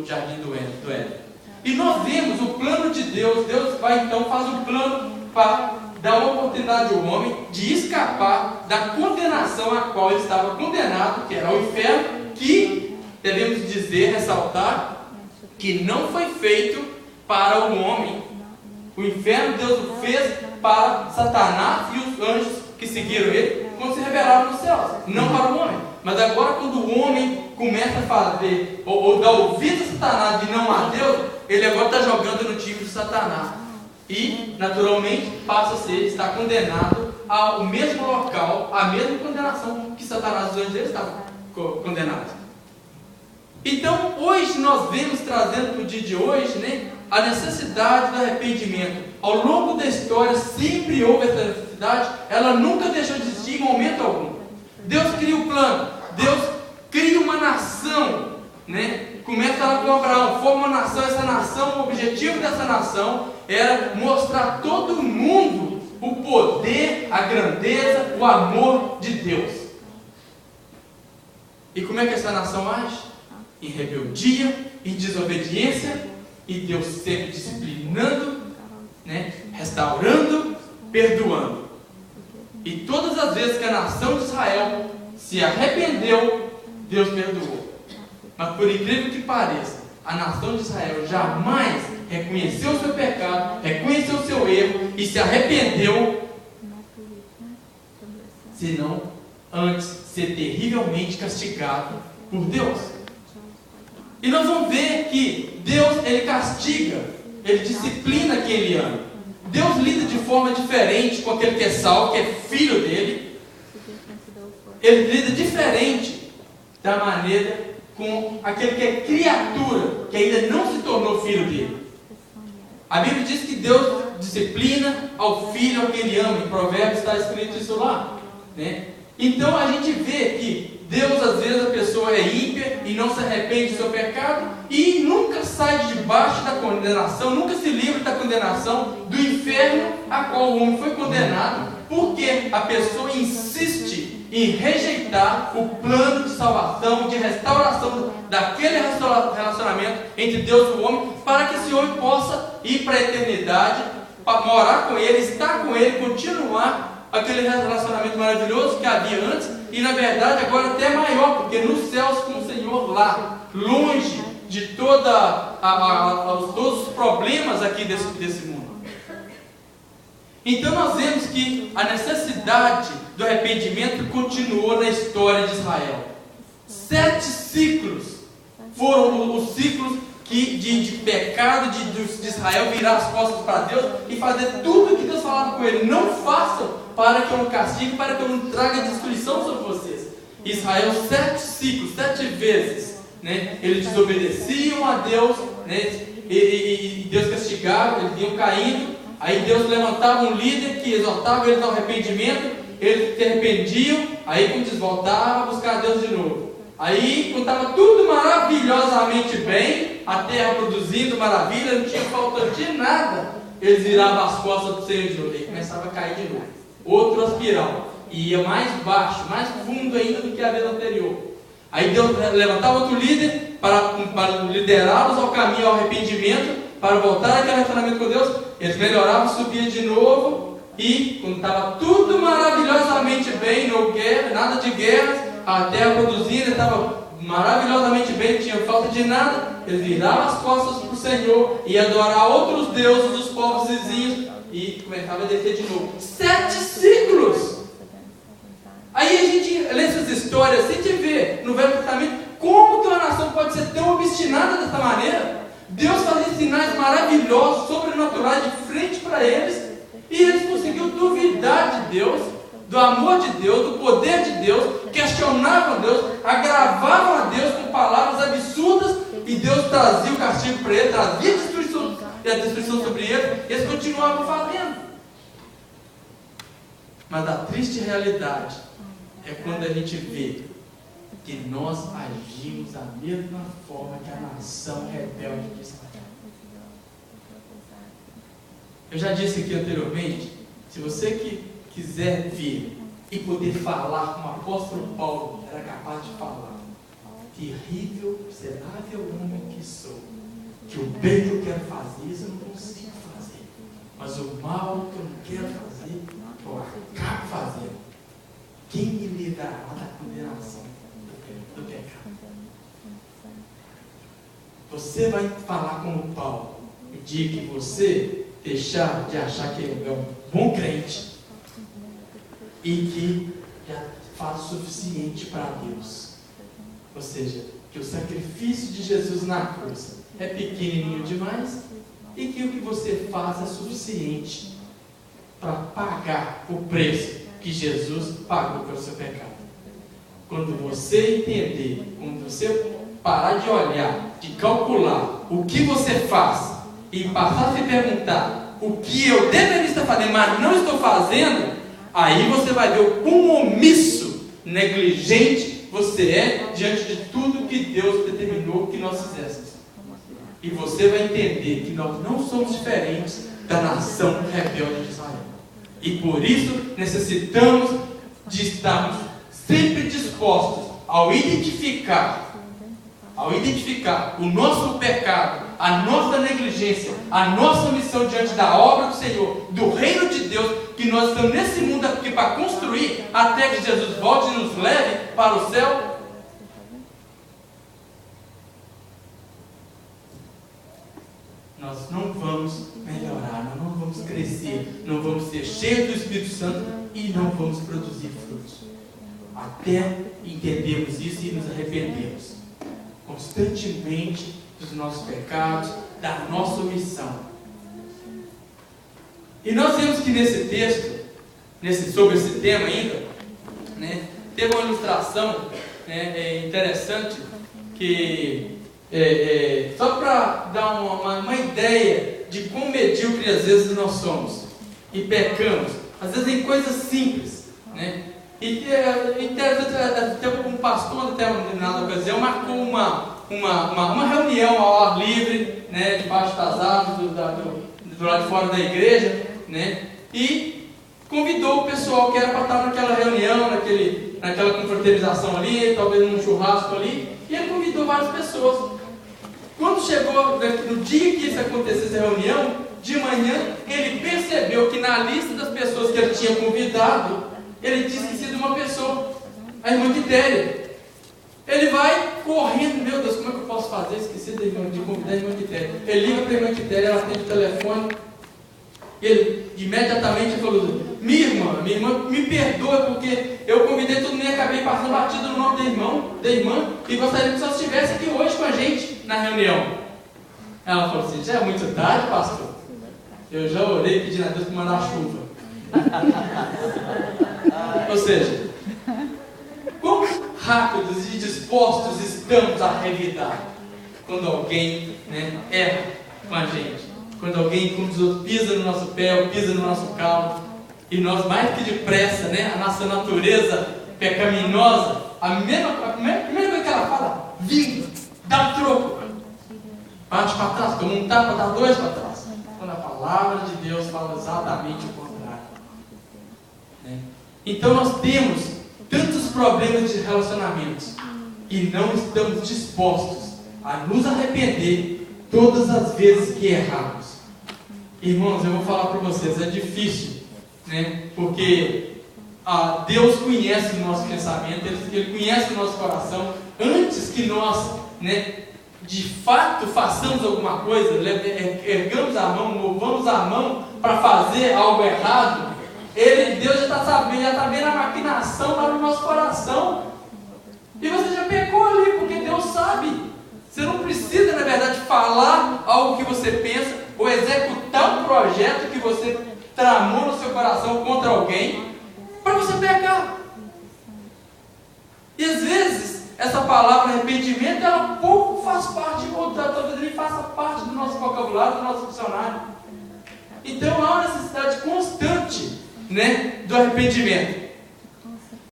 do Jardim do Éden. E nós vemos o plano de Deus. Deus vai então, faz um plano para dar uma oportunidade ao homem de escapar da condenação a qual ele estava condenado, que era o inferno, que devemos dizer, ressaltar, que não foi feito para o homem. O inferno Deus o fez para Satanás e os anjos que seguiram ele, quando se rebelaram nos céus, não para o homem. Mas agora, quando o homem começa a fazer, ou dá ouvido a Satanás e não a Deus, ele agora está jogando no time de Satanás. E, naturalmente, passa a ser, está condenado ao mesmo local, à mesma condenação que Satanás e os anjos estavam condenados. Então, hoje nós vemos, trazendo para o dia de hoje, né, a necessidade do arrependimento. Ao longo da história sempre houve essa necessidade, ela nunca deixou de existir em momento algum. Deus cria o plano, Deus cria uma nação, né? Começa lá com Abraão, forma uma nação. Essa nação, o objetivo dessa nação era mostrar a todo mundo o poder, a grandeza, o amor de Deus. E como é que essa nação age? Em rebeldia, em desobediência, e Deus sempre disciplinando, né? Restaurando, perdoando. E todas as vezes que a nação de Israel se arrependeu, Deus perdoou. Mas por incrível que pareça, a nação de Israel jamais reconheceu o seu pecado, reconheceu o seu erro e se arrependeu, senão antes ser terrivelmente castigado por Deus. E nós vamos ver que Deus, Ele castiga, Ele disciplina quem Ele ama. Deus lida de forma diferente com aquele que é salvo, que é filho dele. Ele lida diferente da maneira com aquele que é criatura, que ainda não se tornou filho dele. A Bíblia diz que Deus disciplina ao filho a quem Ele ama. Em Provérbios está escrito isso lá, né? Então a gente vê que Deus, às vezes, a pessoa é ímpia e não se arrepende do seu pecado e nunca sai debaixo da condenação, nunca se livra da condenação do inferno a qual o homem foi condenado, porque a pessoa insiste em rejeitar o plano de salvação, de restauração daquele relacionamento entre Deus e o homem, para que esse homem possa ir para a eternidade, para morar com Ele, estar com Ele, continuar aquele relacionamento maravilhoso que havia antes, e na verdade agora até maior, porque nos céus com o Senhor lá, longe de todos os problemas aqui desse mundo. Então nós vemos que a necessidade do arrependimento continuou na história de Israel. 7 ciclos foram os ciclos de pecado de Israel, virar as costas para Deus e fazer tudo o que Deus falava com ele. Não façam, para que eu não castigue, para que eu não traga destruição sobre vocês. Israel, 7 ciclos, 7 vezes, né? Eles desobedeciam a Deus, né? E Deus castigava, eles iam caindo. Aí Deus levantava um líder que exortava eles ao arrependimento. Eles se arrependiam. Aí quando eles voltavam a buscar a Deus de novo. Aí quando estava tudo maravilhosamente bem, a terra produzindo maravilha, não tinha falta de nada, eles viravam as costas do Senhor de novo. E começava a cair de novo. Outra espiral, e ia mais baixo, mais fundo ainda do que a vez anterior. Aí Deus levantava outro líder para liderá-los ao caminho, ao arrependimento, para voltar àquele relacionamento com Deus. Eles melhoravam, subiam de novo, e quando estava tudo maravilhosamente bem, nada de guerras, a terra produzindo, estava maravilhosamente bem, não tinha falta de nada, eles viravam as costas para o Senhor e adorar outros deuses dos povos vizinhos, e começava a descer de novo. 7 ciclos! Aí a gente lê essas histórias, a gente vê no Velho Testamento como que uma nação pode ser tão obstinada dessa maneira. Deus fazia sinais maravilhosos, sobrenaturais de frente para eles, e eles conseguiram duvidar de Deus, do amor de Deus, do poder de Deus, questionavam a Deus, agravavam a Deus com palavras absurdas, e Deus trazia o castigo para eles, trazia a destruição sobre eles, e eles continuavam fazendo. Mas a triste realidade é quando a gente vê que nós agimos da mesma forma que a nação rebelde de Israel. Eu já disse aqui anteriormente, se você que quiser ver e poder falar como o apóstolo Paulo era capaz de falar, terrível, miserável homem que sou, bem que eu quero fazer, isso eu não consigo fazer. Mas o mal que eu não quero fazer, eu acabo fazendo. Quem me livrará da condenação do pecado? Você vai falar como Paulo o dia que você deixar de achar que ele é um bom crente e que já faz o suficiente para Deus. Ou seja, que o sacrifício de Jesus na cruz é pequenininho demais e que o que você faz é suficiente para pagar o preço que Jesus pagou pelo seu pecado. Quando você entender, quando você parar de olhar, de calcular o que você faz e passar a se perguntar o que eu deveria estar fazendo, mas não estou fazendo, aí você vai ver o quão omisso, negligente você é diante de tudo que Deus determinou que nós fizéssemos. E você vai entender que nós não somos diferentes da nação rebelde de Israel. E por isso necessitamos de estarmos sempre dispostos ao identificar o nosso pecado, a nossa negligência, a nossa missão diante da obra do Senhor, do reino de Deus, que nós estamos nesse mundo aqui para construir até que Jesus volte e nos leve para o céu. Nós não vamos melhorar, nós não vamos crescer, não vamos ser cheios do Espírito Santo e não vamos produzir frutos. Até entendermos isso e nos arrependermos constantemente dos nossos pecados, da nossa omissão. E nós vemos que nesse texto, sobre esse tema ainda, né, teve uma ilustração interessante que só para dar uma ideia de quão medíocre às vezes nós somos e pecamos, às vezes em coisas simples, né? E teve um pastor, até uma determinada ocasião, marcou uma reunião ao ar livre, né, debaixo das árvores do lado de fora da igreja, né, e convidou o pessoal que era para estar naquela reunião, naquela confraternização ali, talvez num churrasco ali, e ele convidou várias pessoas. Quando chegou no dia que isso aconteceu, essa reunião, de manhã, ele percebeu que na lista das pessoas que ele tinha convidado, ele tinha esquecido uma pessoa, a irmã Quitéria. Ele vai correndo, meu Deus, como é que eu posso fazer? Esqueci de convidar a irmã Quitéria. Ele liga para a irmã Quitéria, ela atende o telefone. Ele imediatamente falou: minha irmã, me perdoa, porque eu convidei todo mundo e acabei passando batido no nome da irmã, e gostaria que você estivesse aqui hoje com a gente na reunião. Ela falou assim: já é muito tarde, pastor. Eu já orei pedindo a Deus para mandar chuva. Ou seja, quão rápidos e dispostos estamos a revidar quando alguém, né, erra com a gente, quando alguém pisa no nosso pé ou pisa no nosso carro, e nós mais que depressa, né, a nossa natureza pecaminosa, a primeira coisa que ela fala: vinga, dá um troco, bate para trás, toma um tapa, dá dois para trás. Quando a palavra de Deus fala exatamente o contrário, né? Então nós temos tantos problemas de relacionamentos e não estamos dispostos a nos arrepender todas as vezes que erramos. Irmãos, eu vou falar para vocês, é difícil, né? Porque Deus conhece o nosso pensamento, Ele conhece o nosso coração. Antes que nós, né, de fato façamos alguma coisa, ergamos a mão, movamos a mão para fazer algo errado, Deus já está sabendo, já está vendo a maquinação lá no nosso coração. E você já pecou ali, porque Deus sabe. Você não precisa, na verdade, falar algo que você pensa ou executar um projeto que você tramou no seu coração contra alguém para você pecar. E às vezes essa palavra arrependimento, ela pouco faz parte, ou talvez nem faça parte do nosso vocabulário, do nosso dicionário. Então há uma necessidade constante, né, do arrependimento.